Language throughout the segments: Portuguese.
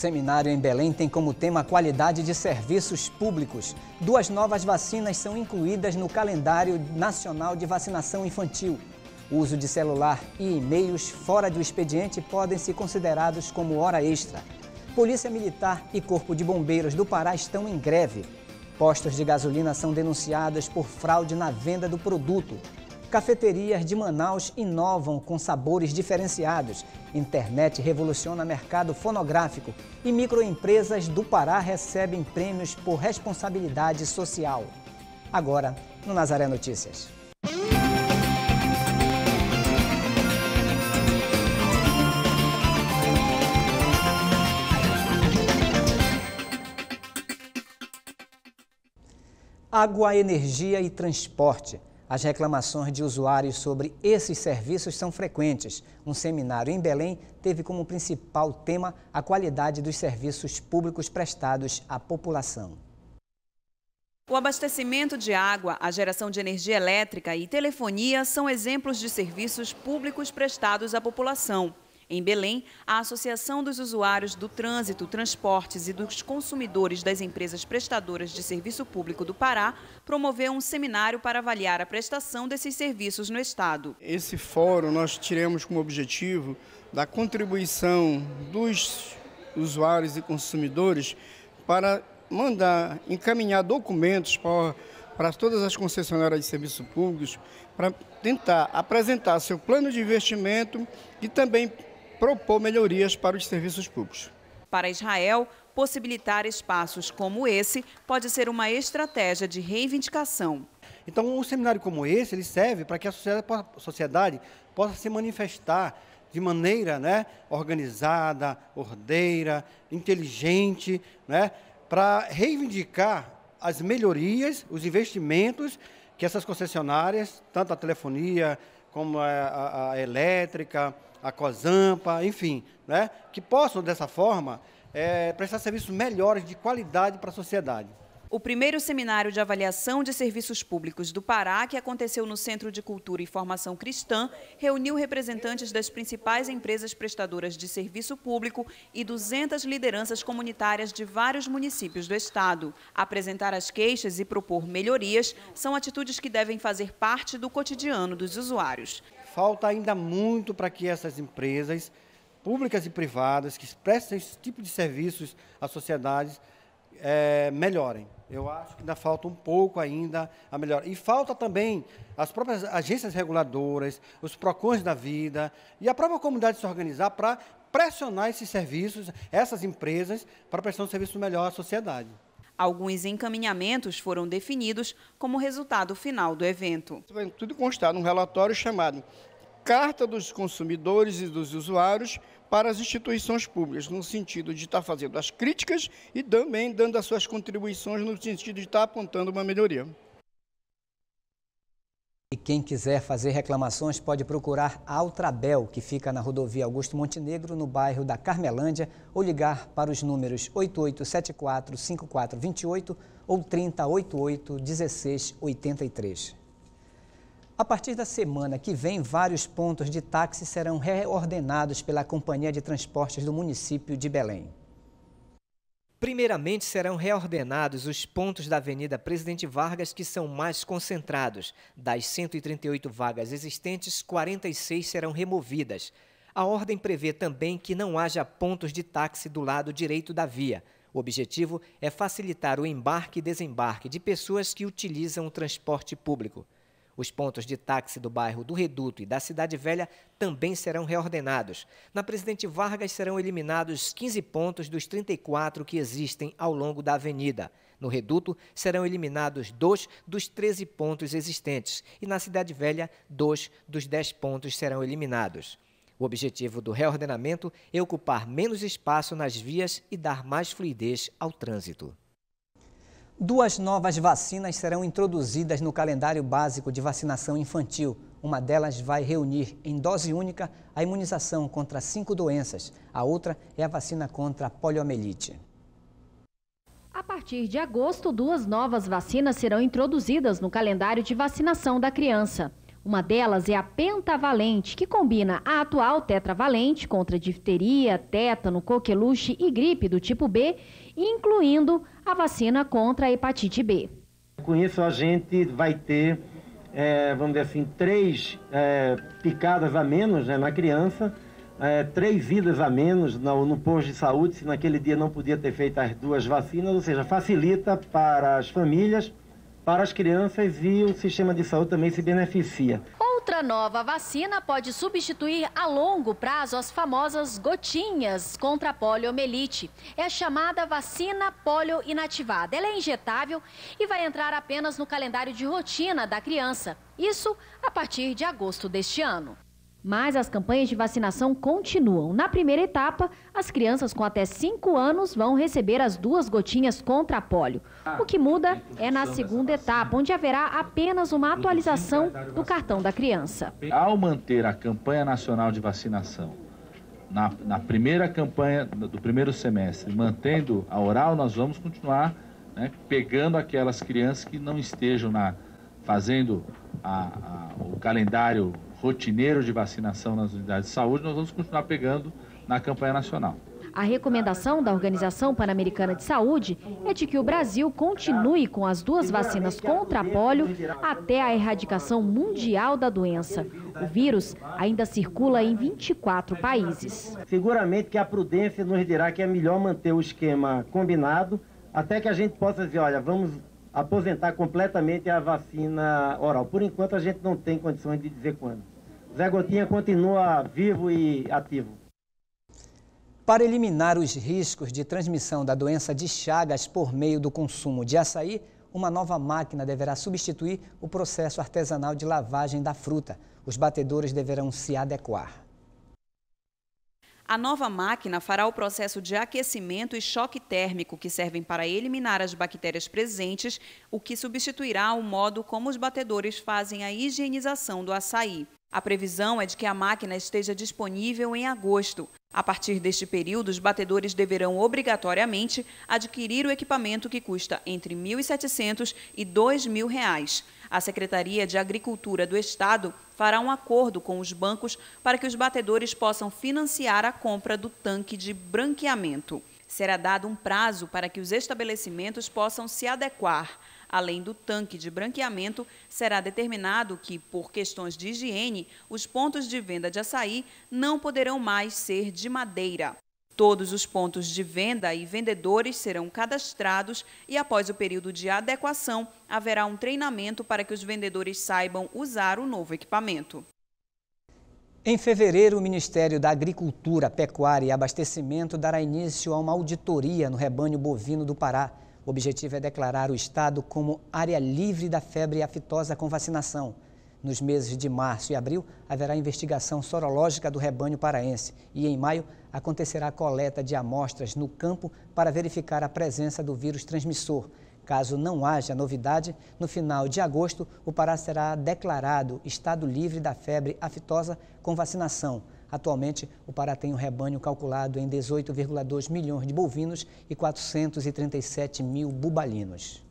seminário em Belém tem como tema a qualidade de serviços públicos. 2 novas vacinas são incluídas no calendário nacional de vacinação infantil. O uso de celular e e-mails fora do expediente podem ser considerados como hora extra. Polícia Militar e Corpo de Bombeiros do Pará estão em greve. Postos de gasolina são denunciados por fraude na venda do produto. Cafeterias de Manaus inovam com sabores diferenciados. Internet revoluciona mercado fonográfico. E microempresas do Pará recebem prêmios por responsabilidade social. Agora, no Nazaré Notícias. Água, energia e transporte. As reclamações de usuários sobre esses serviços são frequentes. Um seminário em Belém teve como principal tema a qualidade dos serviços públicos prestados à população. O abastecimento de água, a geração de energia elétrica e telefonia são exemplos de serviços públicos prestados à população. Em Belém, a Associação dos Usuários do Trânsito, Transportes e dos Consumidores das Empresas Prestadoras de Serviço Público do Pará promoveu um seminário para avaliar a prestação desses serviços no estado. Esse fórum nós tiramos como objetivo da contribuição dos usuários e consumidores para encaminhar documentos para todas as concessionárias de serviços públicos para tentar apresentar seu plano de investimento e também propor melhorias para os serviços públicos. Para Israel, possibilitar espaços como esse pode ser uma estratégia de reivindicação. Então, um seminário como esse, ele serve para que a sociedade possa se manifestar de maneira, organizada, ordeira, inteligente, para reivindicar as melhorias, os investimentos que essas concessionárias, tanto a telefonia como a elétrica, a Cosampa, enfim, que possam, dessa forma, prestar serviços melhores de qualidade para a sociedade. O primeiro seminário de avaliação de serviços públicos do Pará, que aconteceu no Centro de Cultura e Formação Cristã, reuniu representantes das principais empresas prestadoras de serviço público e 200 lideranças comunitárias de vários municípios do estado. Apresentar as queixas e propor melhorias são atitudes que devem fazer parte do cotidiano dos usuários. Falta ainda muito para que essas empresas públicas e privadas que prestam esse tipo de serviços à sociedade melhorem. Eu acho que ainda falta um pouco ainda a melhor. E falta também as próprias agências reguladoras, os PROCONs da vida e a própria comunidade se organizar para pressionar esses serviços, essas empresas, para prestar um serviço melhor à sociedade. Alguns encaminhamentos foram definidos como resultado final do evento. Vai tudo constar num relatório chamado Carta dos Consumidores e dos Usuários para as instituições públicas, no sentido de estar fazendo as críticas e também dando as suas contribuições no sentido de estar apontando uma melhoria. E quem quiser fazer reclamações pode procurar a Altrabel, que fica na rodovia Augusto Montenegro, no bairro da Carmelândia, ou ligar para os números 8874-5428 ou 3088-1683. A partir da semana que vem, vários pontos de táxi serão reordenados pela Companhia de Transportes do município de Belém. Primeiramente, serão reordenados os pontos da Avenida Presidente Vargas que são mais concentrados. Das 138 vagas existentes, 46 serão removidas. A ordem prevê também que não haja pontos de táxi do lado direito da via. O objetivo é facilitar o embarque e desembarque de pessoas que utilizam o transporte público. Os pontos de táxi do bairro do Reduto e da Cidade Velha também serão reordenados. Na Presidente Vargas serão eliminados 15 pontos dos 34 que existem ao longo da avenida. No Reduto serão eliminados 2 dos 13 pontos existentes e na Cidade Velha 2 dos 10 pontos serão eliminados. O objetivo do reordenamento é ocupar menos espaço nas vias e dar mais fluidez ao trânsito. 2 novas vacinas serão introduzidas no calendário básico de vacinação infantil. Uma delas vai reunir em dose única a imunização contra 5 doenças. A outra é a vacina contra a poliomielite. A partir de agosto, 2 novas vacinas serão introduzidas no calendário de vacinação da criança. Uma delas é a pentavalente, que combina a atual tetravalente contra difteria, tétano, coqueluche e gripe do tipo B, incluindo a vacina contra a hepatite B. Com isso a gente vai ter, vamos dizer assim, 3 picadas a menos, né, na criança, 3 idas a menos no posto de saúde, se naquele dia não podia ter feito as 2 vacinas, ou seja, facilita para as famílias, para as crianças, e o sistema de saúde também se beneficia. Outra nova vacina pode substituir a longo prazo as famosas gotinhas contra a poliomielite. É a chamada vacina polio inativada. Ela é injetável e vai entrar apenas no calendário de rotina da criança. Isso a partir de agosto deste ano. Mas as campanhas de vacinação continuam. Na primeira etapa, as crianças com até 5 anos vão receber as 2 gotinhas contra a polio. O que muda é na segunda etapa, onde haverá apenas uma atualização do cartão da criança. Ao manter a campanha nacional de vacinação na primeira campanha do primeiro semestre, mantendo a oral, nós vamos continuar, né, pegando aquelas crianças que não estejam fazendo o calendário rotineiro de vacinação nas unidades de saúde, nós vamos continuar pegando na campanha nacional. A recomendação da Organização Pan-Americana de Saúde é de que o Brasil continue com as 2 vacinas contra a polio até a erradicação mundial da doença. O vírus ainda circula em 24 países. Seguramente que a prudência nos dirá que é melhor manter o esquema combinado, até que a gente possa dizer, olha, vamos aposentar completamente a vacina oral. Por enquanto a gente não tem condições de dizer quando. Zé Gotinha continua vivo e ativo. Para eliminar os riscos de transmissão da doença de Chagas por meio do consumo de açaí, uma nova máquina deverá substituir o processo artesanal de lavagem da fruta. Os batedores deverão se adequar. A nova máquina fará o processo de aquecimento e choque térmico que servem para eliminar as bactérias presentes, o que substituirá o modo como os batedores fazem a higienização do açaí. A previsão é de que a máquina esteja disponível em agosto. A partir deste período, os batedores deverão obrigatoriamente adquirir o equipamento, que custa entre R$ 1.700 e R$ 2.000. A Secretaria de Agricultura do Estado fará um acordo com os bancos para que os batedores possam financiar a compra do tanque de branqueamento. Será dado um prazo para que os estabelecimentos possam se adequar. Além do tanque de branqueamento, será determinado que, por questões de higiene, os pontos de venda de açaí não poderão mais ser de madeira. Todos os pontos de venda e vendedores serão cadastrados e, após o período de adequação, haverá um treinamento para que os vendedores saibam usar o novo equipamento. Em fevereiro, o Ministério da Agricultura, Pecuária e Abastecimento dará início a uma auditoria no rebanho bovino do Pará. O objetivo é declarar o estado como área livre da febre aftosa com vacinação. Nos meses de março e abril, haverá investigação sorológica do rebanho paraense e, em maio, acontecerá a coleta de amostras no campo para verificar a presença do vírus transmissor. Caso não haja novidade, no final de agosto, o Pará será declarado estado livre da febre aftosa com vacinação. Atualmente, o Pará tem um rebanho calculado em 18,2 milhões de bovinos e 437 mil bubalinos.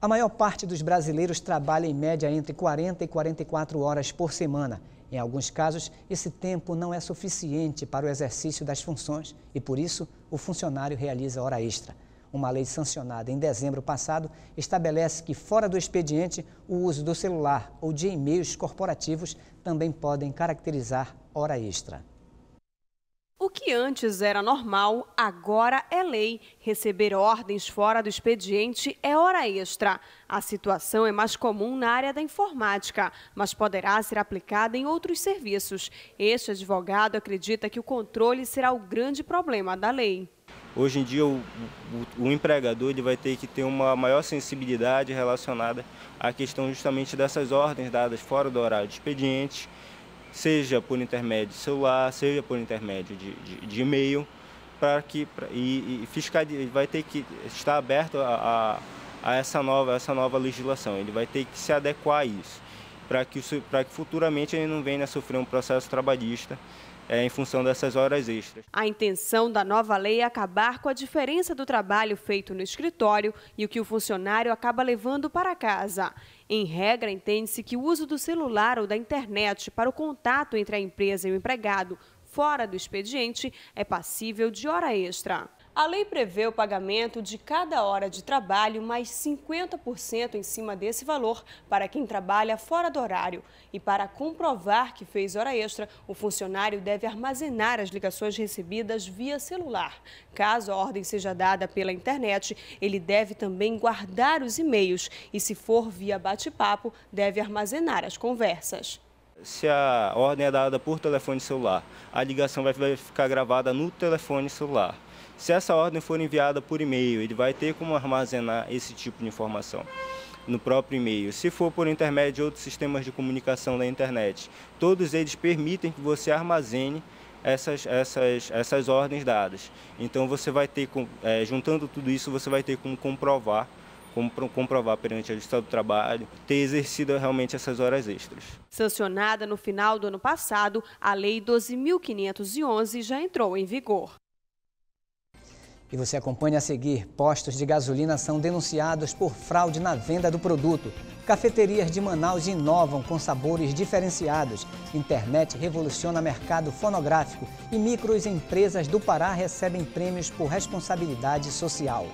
A maior parte dos brasileiros trabalha em média entre 40 e 44 horas por semana. Em alguns casos, esse tempo não é suficiente para o exercício das funções e, por isso, o funcionário realiza hora extra. Uma lei sancionada em dezembro passado estabelece que, fora do expediente, o uso do celular ou de e-mails corporativos também podem caracterizar hora extra. O que antes era normal, agora é lei. Receber ordens fora do expediente é hora extra. A situação é mais comum na área da informática, mas poderá ser aplicada em outros serviços. Este advogado acredita que o controle será o grande problema da lei. Hoje em dia, o empregador ele vai ter que ter uma maior sensibilidade relacionada à questão justamente dessas ordens dadas fora do horário de expediente, seja por intermédio de celular, seja por intermédio de e-mail, vai ter que estar aberto a essa nova legislação. Ele vai ter que se adequar a isso, para que futuramente ele não venha a sofrer um processo trabalhista em função dessas horas extras. A intenção da nova lei é acabar com a diferença do trabalho feito no escritório e o que o funcionário acaba levando para casa. Em regra, entende-se que o uso do celular ou da internet para o contato entre a empresa e o empregado fora do expediente é passível de hora extra. A lei prevê o pagamento de cada hora de trabalho mais 50% em cima desse valor para quem trabalha fora do horário. E para comprovar que fez hora extra, o funcionário deve armazenar as ligações recebidas via celular. Caso a ordem seja dada pela internet, ele deve também guardar os e-mails e, se for via bate-papo, deve armazenar as conversas. Se a ordem é dada por telefone celular, a ligação vai ficar gravada no telefone celular. Se essa ordem for enviada por e-mail, ele vai ter como armazenar esse tipo de informação no próprio e-mail. Se for por intermédio de outros sistemas de comunicação da internet, todos eles permitem que você armazene essas ordens dadas. Então você vai ter, juntando tudo isso, você vai ter como comprovar perante a Justiça do Trabalho, ter exercido realmente essas horas extras. Sancionada no final do ano passado, a Lei 12.511 já entrou em vigor. E você acompanha a seguir: postos de gasolina são denunciados por fraude na venda do produto. Cafeterias de Manaus inovam com sabores diferenciados. Internet revoluciona mercado fonográfico e microempresas do Pará recebem prêmios por responsabilidade social.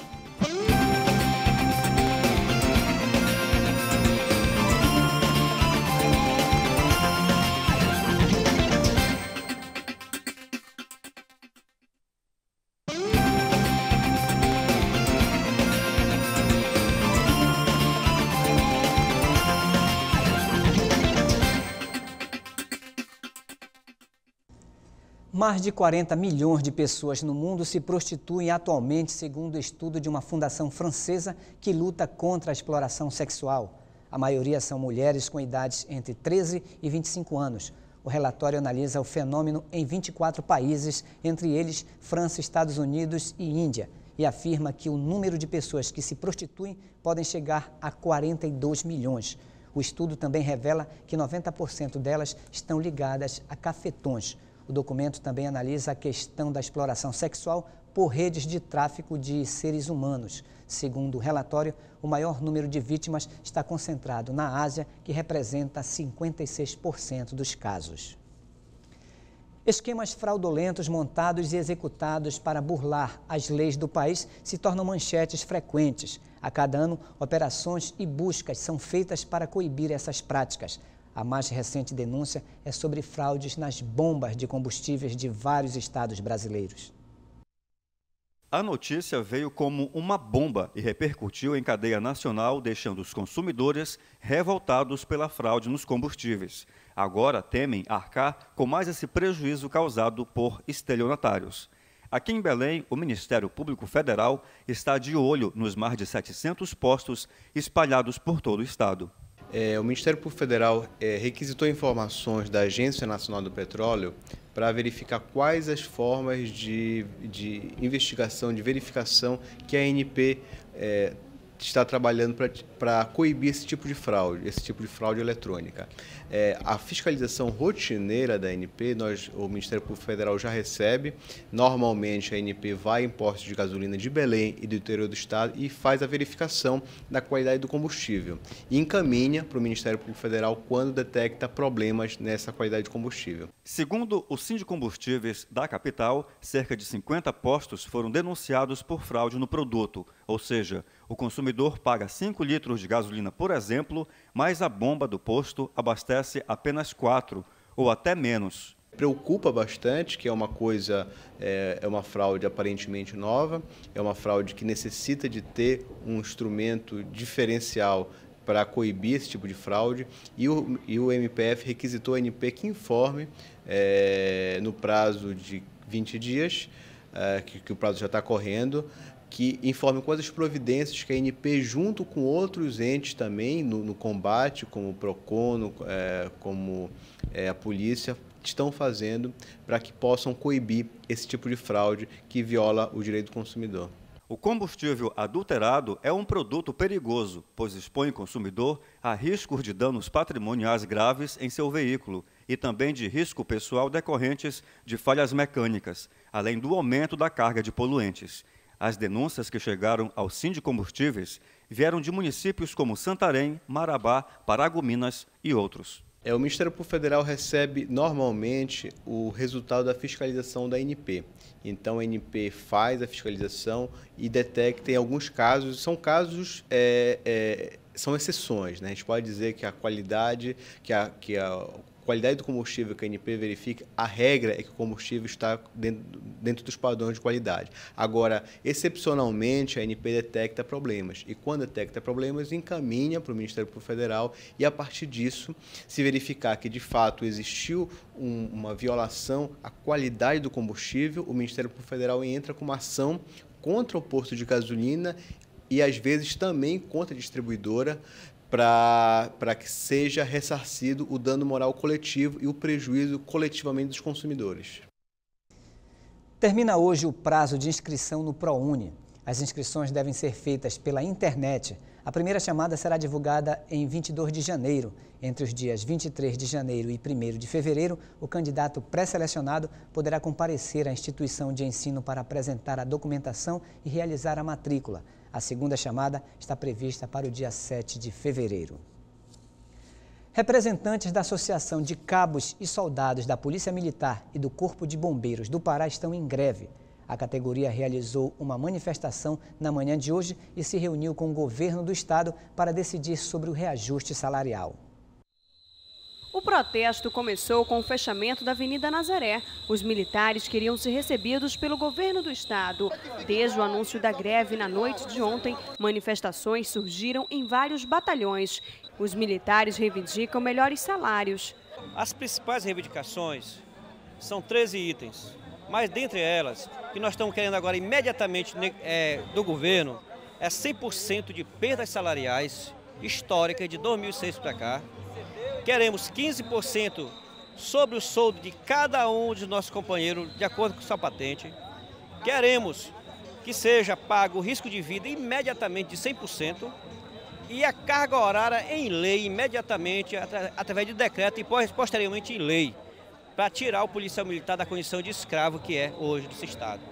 Mais de 40 milhões de pessoas no mundo se prostituem atualmente, segundo o estudo de uma fundação francesa que luta contra a exploração sexual. A maioria são mulheres com idades entre 13 e 25 anos. O relatório analisa o fenômeno em 24 países, entre eles França, Estados Unidos e Índia, e afirma que o número de pessoas que se prostituem podem chegar a 42 milhões. O estudo também revela que 90% delas estão ligadas a cafetões. O documento também analisa a questão da exploração sexual por redes de tráfico de seres humanos. Segundo o relatório, o maior número de vítimas está concentrado na Ásia, que representa 56% dos casos. Esquemas fraudulentos montados e executados para burlar as leis do país se tornam manchetes frequentes. A cada ano, operações e buscas são feitas para coibir essas práticas. A mais recente denúncia é sobre fraudes nas bombas de combustíveis de vários estados brasileiros. A notícia veio como uma bomba e repercutiu em cadeia nacional, deixando os consumidores revoltados pela fraude nos combustíveis. Agora temem arcar com mais esse prejuízo causado por estelionatários. Aqui em Belém, o Ministério Público Federal está de olho nos mais de 700 postos espalhados por todo o estado. O Ministério Público Federal requisitou informações da Agência Nacional do Petróleo para verificar quais as formas de investigação, de verificação que a ANP está trabalhando para coibir esse tipo de fraude eletrônica. A fiscalização rotineira da ANP, o Ministério Público Federal já recebe. Normalmente a ANP vai em postos de gasolina de Belém e do interior do estado e faz a verificação da qualidade do combustível. E encaminha para o Ministério Público Federal quando detecta problemas nessa qualidade de combustível. Segundo o Sindicombustíveis da capital, cerca de 50 postos foram denunciados por fraude no produto, ou seja, o consumidor paga 5 litros de gasolina, por exemplo, mas a bomba do posto abastece apenas 4 ou até menos. Preocupa bastante, que é uma fraude aparentemente nova, é uma fraude que necessita de ter um instrumento diferencial para coibir esse tipo de fraude, e o MPF requisitou a ANP que informe no prazo de 20 dias, que o prazo já está correndo, que informe quais as providências que a ANP, junto com outros entes também no combate, como o PROCON, como a polícia, estão fazendo para que possam coibir esse tipo de fraude que viola o direito do consumidor. O combustível adulterado é um produto perigoso, pois expõe o consumidor a riscos de danos patrimoniais graves em seu veículo. e também de risco pessoal decorrentes de falhas mecânicas, além do aumento da carga de poluentes. As denúncias que chegaram ao Sindicombustíveis vieram de municípios como Santarém, Marabá, Paragominas e outros. O Ministério Público Federal recebe normalmente o resultado da fiscalização da ANP. Então, a ANP faz a fiscalização e detecta em alguns casos, são casos, são exceções, né? A gente pode dizer que a qualidade, qualidade do combustível que a ANP verifica, a regra é que o combustível está dentro dos padrões de qualidade. Agora, excepcionalmente, a ANP detecta problemas e, quando detecta problemas, encaminha para o Ministério Público Federal e, a partir disso, se verificar que, de fato, existiu uma violação à qualidade do combustível, o Ministério Público Federal entra com uma ação contra o posto de gasolina e, às vezes, também contra a distribuidora, para que seja ressarcido o dano moral coletivo e o prejuízo coletivamente dos consumidores. Termina hoje o prazo de inscrição no ProUni. As inscrições devem ser feitas pela internet. A primeira chamada será divulgada em 22 de janeiro. Entre os dias 23 de janeiro e 1º de fevereiro, o candidato pré-selecionado poderá comparecer à instituição de ensino para apresentar a documentação e realizar a matrícula. A segunda chamada está prevista para o dia 7 de fevereiro. Representantes da Associação de Cabos e Soldados da Polícia Militar e do Corpo de Bombeiros do Pará estão em greve. A categoria realizou uma manifestação na manhã de hoje e se reuniu com o governo do estado para decidir sobre o reajuste salarial. O protesto começou com o fechamento da Avenida Nazaré. Os militares queriam ser recebidos pelo governo do estado. Desde o anúncio da greve na noite de ontem, manifestações surgiram em vários batalhões. Os militares reivindicam melhores salários. As principais reivindicações são 13 itens, mas dentre elas, que nós estamos querendo agora imediatamente do governo, é 100% de perdas salariais históricas de 2006 para cá. Queremos 15% sobre o soldo de cada um dos nossos companheiros, de acordo com sua patente. Queremos que seja pago o risco de vida imediatamente de 100% e a carga horária em lei imediatamente, através de decreto e posteriormente em lei, para tirar o policial militar da condição de escravo que é hoje desse estado.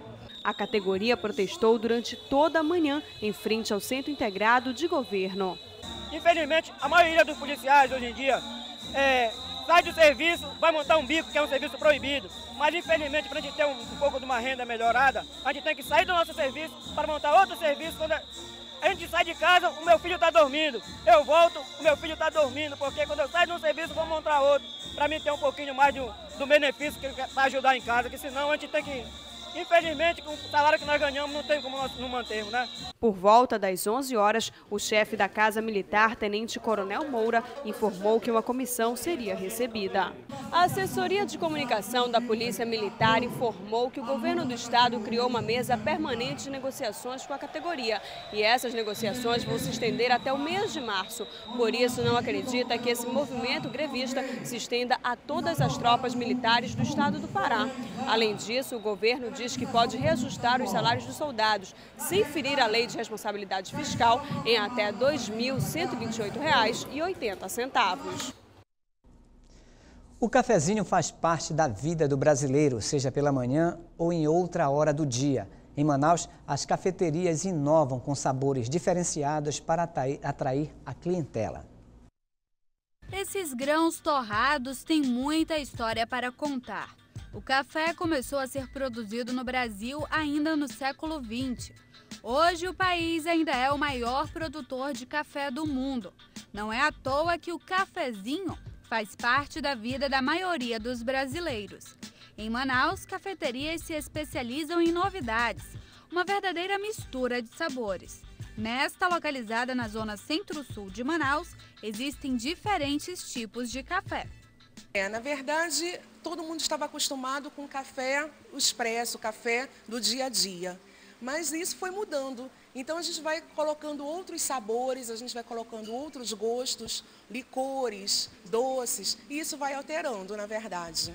A categoria protestou durante toda a manhã em frente ao Centro Integrado de Governo. Infelizmente, a maioria dos policiais hoje em dia sai do serviço, vai montar um bico, que é um serviço proibido. Mas, infelizmente, para a gente ter um pouco de uma renda melhorada, a gente tem que sair do nosso serviço para montar outro serviço. Quando a gente sai de casa, o meu filho está dormindo. Eu volto, o meu filho está dormindo, porque quando eu saio de um serviço, vou montar outro, para mim ter um pouquinho mais do benefício para ajudar em casa, que senão a gente tem que... Infelizmente, com o salário que nós ganhamos, não tem como nós não mantermos, né? Por volta das 11 horas, o chefe da Casa Militar, Tenente Coronel Moura, informou que uma comissão seria recebida. A assessoria de comunicação da Polícia Militar informou que o governo do estado criou uma mesa permanente de negociações com a categoria. E essas negociações vão se estender até o mês de março. Por isso, não acredita que esse movimento grevista se estenda a todas as tropas militares do estado do Pará. Além disso, o governo diz que pode reajustar os salários dos soldados, sem ferir a lei de responsabilidade fiscal, em até R$ 2.128,80. O cafezinho faz parte da vida do brasileiro, seja pela manhã ou em outra hora do dia. Em Manaus, as cafeterias inovam com sabores diferenciados para atrair a clientela. Esses grãos torrados têm muita história para contar. O café começou a ser produzido no Brasil ainda no século XX. Hoje, o país ainda é o maior produtor de café do mundo. Não é à toa que o cafezinho faz parte da vida da maioria dos brasileiros. Em Manaus, cafeterias se especializam em novidades, uma verdadeira mistura de sabores. Nesta, localizada na zona centro-sul de Manaus, existem diferentes tipos de café. Na verdade, todo mundo estava acostumado com café, o expresso, o café do dia a dia. Mas isso foi mudando. Então a gente vai colocando outros sabores, a gente vai colocando outros gostos, licores, doces, e isso vai alterando, na verdade.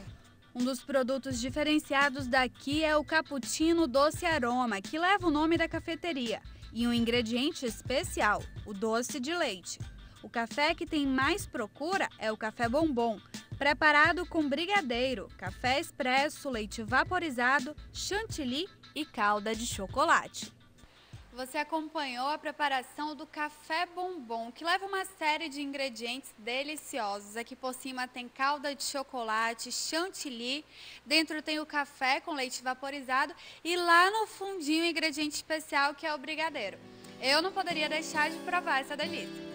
Um dos produtos diferenciados daqui é o cappuccino doce aroma, que leva o nome da cafeteria, e um ingrediente especial, o doce de leite. O café que tem mais procura é o café bombom, preparado com brigadeiro, café expresso, leite vaporizado, chantilly e calda de chocolate. Você acompanhou a preparação do café bombom, que leva uma série de ingredientes deliciosos. Aqui por cima tem calda de chocolate, chantilly, dentro tem o café com leite vaporizado e lá no fundinho o ingrediente especial que é o brigadeiro. Eu não poderia deixar de provar essa delícia.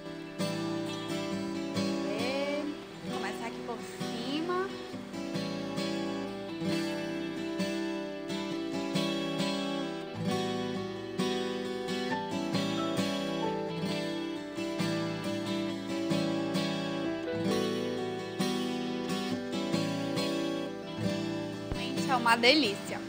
Vou começar aqui por cima. É uma delícia.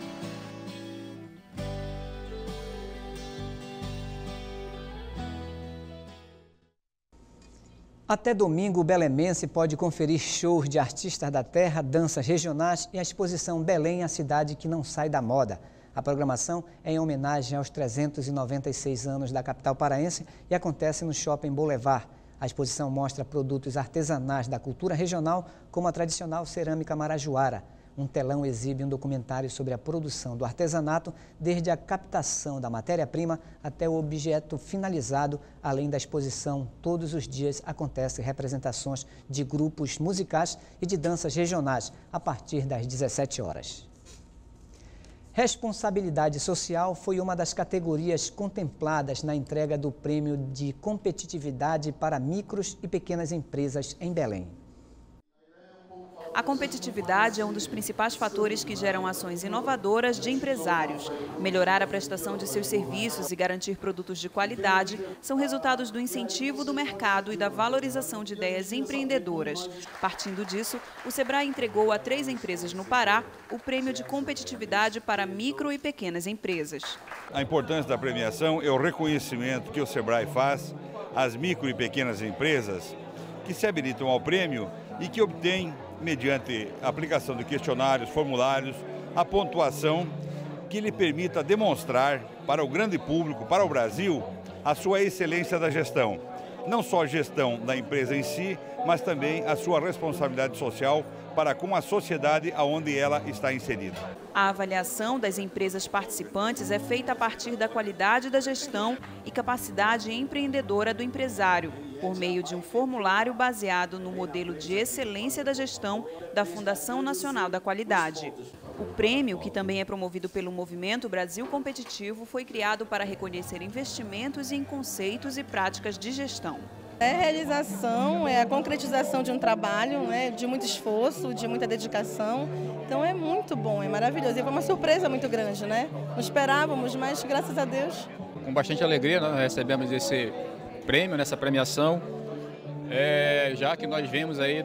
Até domingo, o belemense pode conferir shows de artistas da terra, danças regionais e a exposição Belém, a cidade que não sai da moda. A programação é em homenagem aos 396 anos da capital paraense e acontece no Shopping Boulevard. A exposição mostra produtos artesanais da cultura regional, como a tradicional cerâmica marajoara. Um telão exibe um documentário sobre a produção do artesanato, desde a captação da matéria-prima até o objeto finalizado. Além da exposição, todos os dias acontecem representações de grupos musicais e de danças regionais, a partir das 17 horas. Responsabilidade social foi uma das categorias contempladas na entrega do Prêmio de Competitividade para Micros e Pequenas Empresas em Belém. A competitividade é um dos principais fatores que geram ações inovadoras de empresários. Melhorar a prestação de seus serviços e garantir produtos de qualidade são resultados do incentivo do mercado e da valorização de ideias empreendedoras. Partindo disso, o Sebrae entregou a 3 empresas no Pará o Prêmio de Competitividade para Micro e Pequenas Empresas. A importância da premiação é o reconhecimento que o Sebrae faz às micro e pequenas empresas que se habilitam ao prêmio e que obtêm, mediante a aplicação de questionários, formulários, a pontuação que lhe permita demonstrar para o grande público, para o Brasil, a sua excelência da gestão. Não só a gestão da empresa em si, mas também a sua responsabilidade social para com a sociedade aonde ela está inserida. A avaliação das empresas participantes é feita a partir da qualidade da gestão e capacidade empreendedora do empresário, por meio de um formulário baseado no modelo de excelência da gestão da Fundação Nacional da Qualidade. O prêmio, que também é promovido pelo Movimento Brasil Competitivo, foi criado para reconhecer investimentos em conceitos e práticas de gestão. É a realização, é a concretização de um trabalho, né, de muito esforço, de muita dedicação. Então é muito bom, é maravilhoso. E foi uma surpresa muito grande, né? Não esperávamos, mas graças a Deus. Com bastante alegria, nós recebemos esse prêmio, nessa premiação, já que nós vemos aí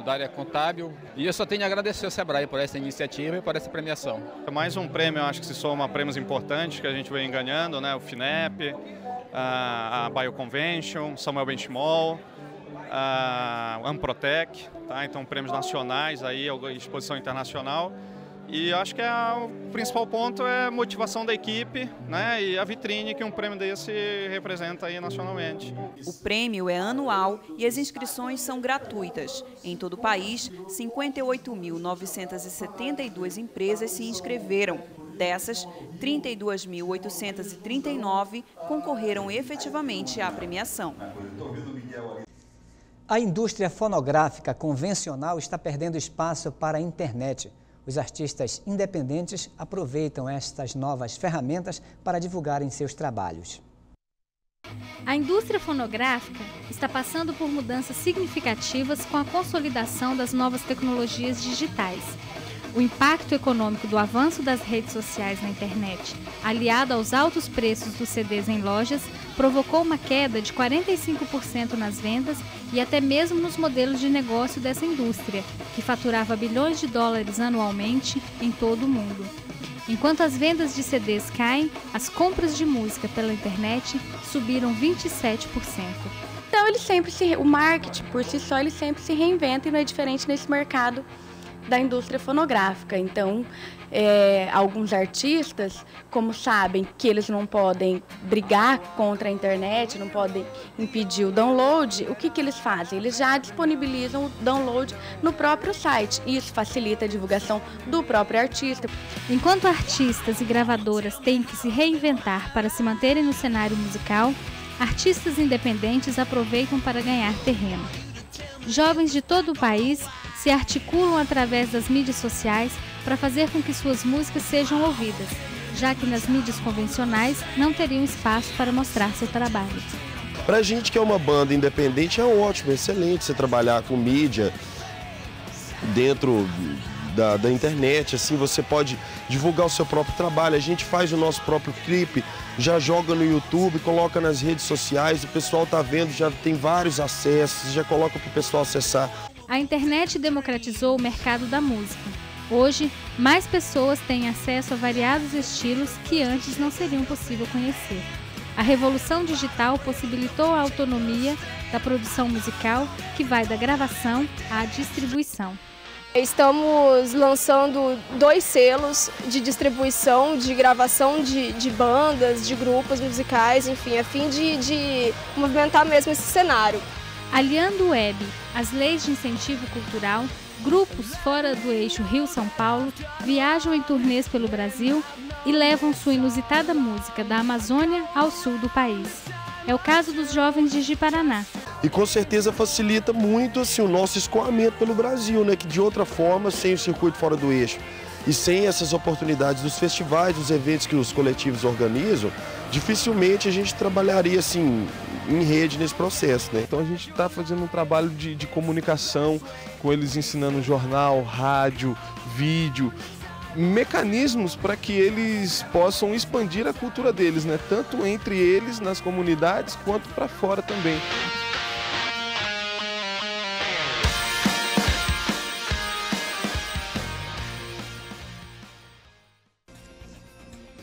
da área contábil. E eu só tenho a agradecer ao Sebrae por essa iniciativa e por essa premiação. É mais um prêmio, acho que se soma a prêmios importantes que a gente vem ganhando, né? O FINEP, a Bioconvention, Samuel Benchimol, a Amprotec, tá? Então prêmios nacionais, aí, exposição internacional. E acho que o principal ponto é a motivação da equipe, né, e a vitrine que um prêmio desse representa aí nacionalmente. O prêmio é anual e as inscrições são gratuitas. Em todo o país, 58.972 empresas se inscreveram. Dessas, 32.839 concorreram efetivamente à premiação. A indústria fonográfica convencional está perdendo espaço para a internet. Os artistas independentes aproveitam estas novas ferramentas para divulgarem seus trabalhos. A indústria fonográfica está passando por mudanças significativas com a consolidação das novas tecnologias digitais. O impacto econômico do avanço das redes sociais na internet, aliado aos altos preços dos CDs em lojas, provocou uma queda de 45% nas vendas e até mesmo nos modelos de negócio dessa indústria, que faturava bilhões de dólares anualmente em todo o mundo. Enquanto as vendas de CDs caem, as compras de música pela internet subiram 27%. Então o marketing por si só, ele sempre se reinventa e não é diferente nesse mercado da indústria fonográfica. Então, alguns artistas, como sabem que eles não podem brigar contra a internet, não podem impedir o download, o que eles fazem? Eles já disponibilizam o download no próprio site. Isso facilita a divulgação do próprio artista. Enquanto artistas e gravadoras têm que se reinventar para se manterem no cenário musical, artistas independentes aproveitam para ganhar terreno. Jovens de todo o país se articulam através das mídias sociais para fazer com que suas músicas sejam ouvidas, já que nas mídias convencionais não teriam espaço para mostrar seu trabalho. Para a gente que é uma banda independente é ótimo, excelente você trabalhar com mídia dentro da internet, assim você pode divulgar o seu próprio trabalho. A gente faz o nosso próprio clipe, já joga no YouTube, coloca nas redes sociais, o pessoal tá vendo, já tem vários acessos, já coloca para o pessoal acessar. A internet democratizou o mercado da música. Hoje, mais pessoas têm acesso a variados estilos que antes não seriam possível conhecer. A revolução digital possibilitou a autonomia da produção musical, que vai da gravação à distribuição. Estamos lançando 2 selos de distribuição, de gravação de bandas, de grupos musicais, enfim, a fim de movimentar mesmo esse cenário. Aliando o web às leis de incentivo cultural, grupos fora do eixo Rio-São Paulo viajam em turnês pelo Brasil e levam sua inusitada música da Amazônia ao sul do país. É o caso dos jovens de Ji-Paraná. E com certeza facilita muito assim, o nosso escoamento pelo Brasil, né? Que de outra forma, sem o circuito fora do eixo e sem essas oportunidades dos festivais, dos eventos que os coletivos organizam, dificilmente a gente trabalharia assim em rede nesse processo, né? Então a gente está fazendo um trabalho de comunicação com eles, ensinando jornal, rádio, vídeo, mecanismos para que eles possam expandir a cultura deles, né? Tanto entre eles, nas comunidades, quanto para fora também.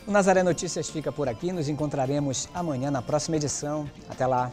O Nazaré Notícias fica por aqui. Nos encontraremos amanhã na próxima edição. Até lá!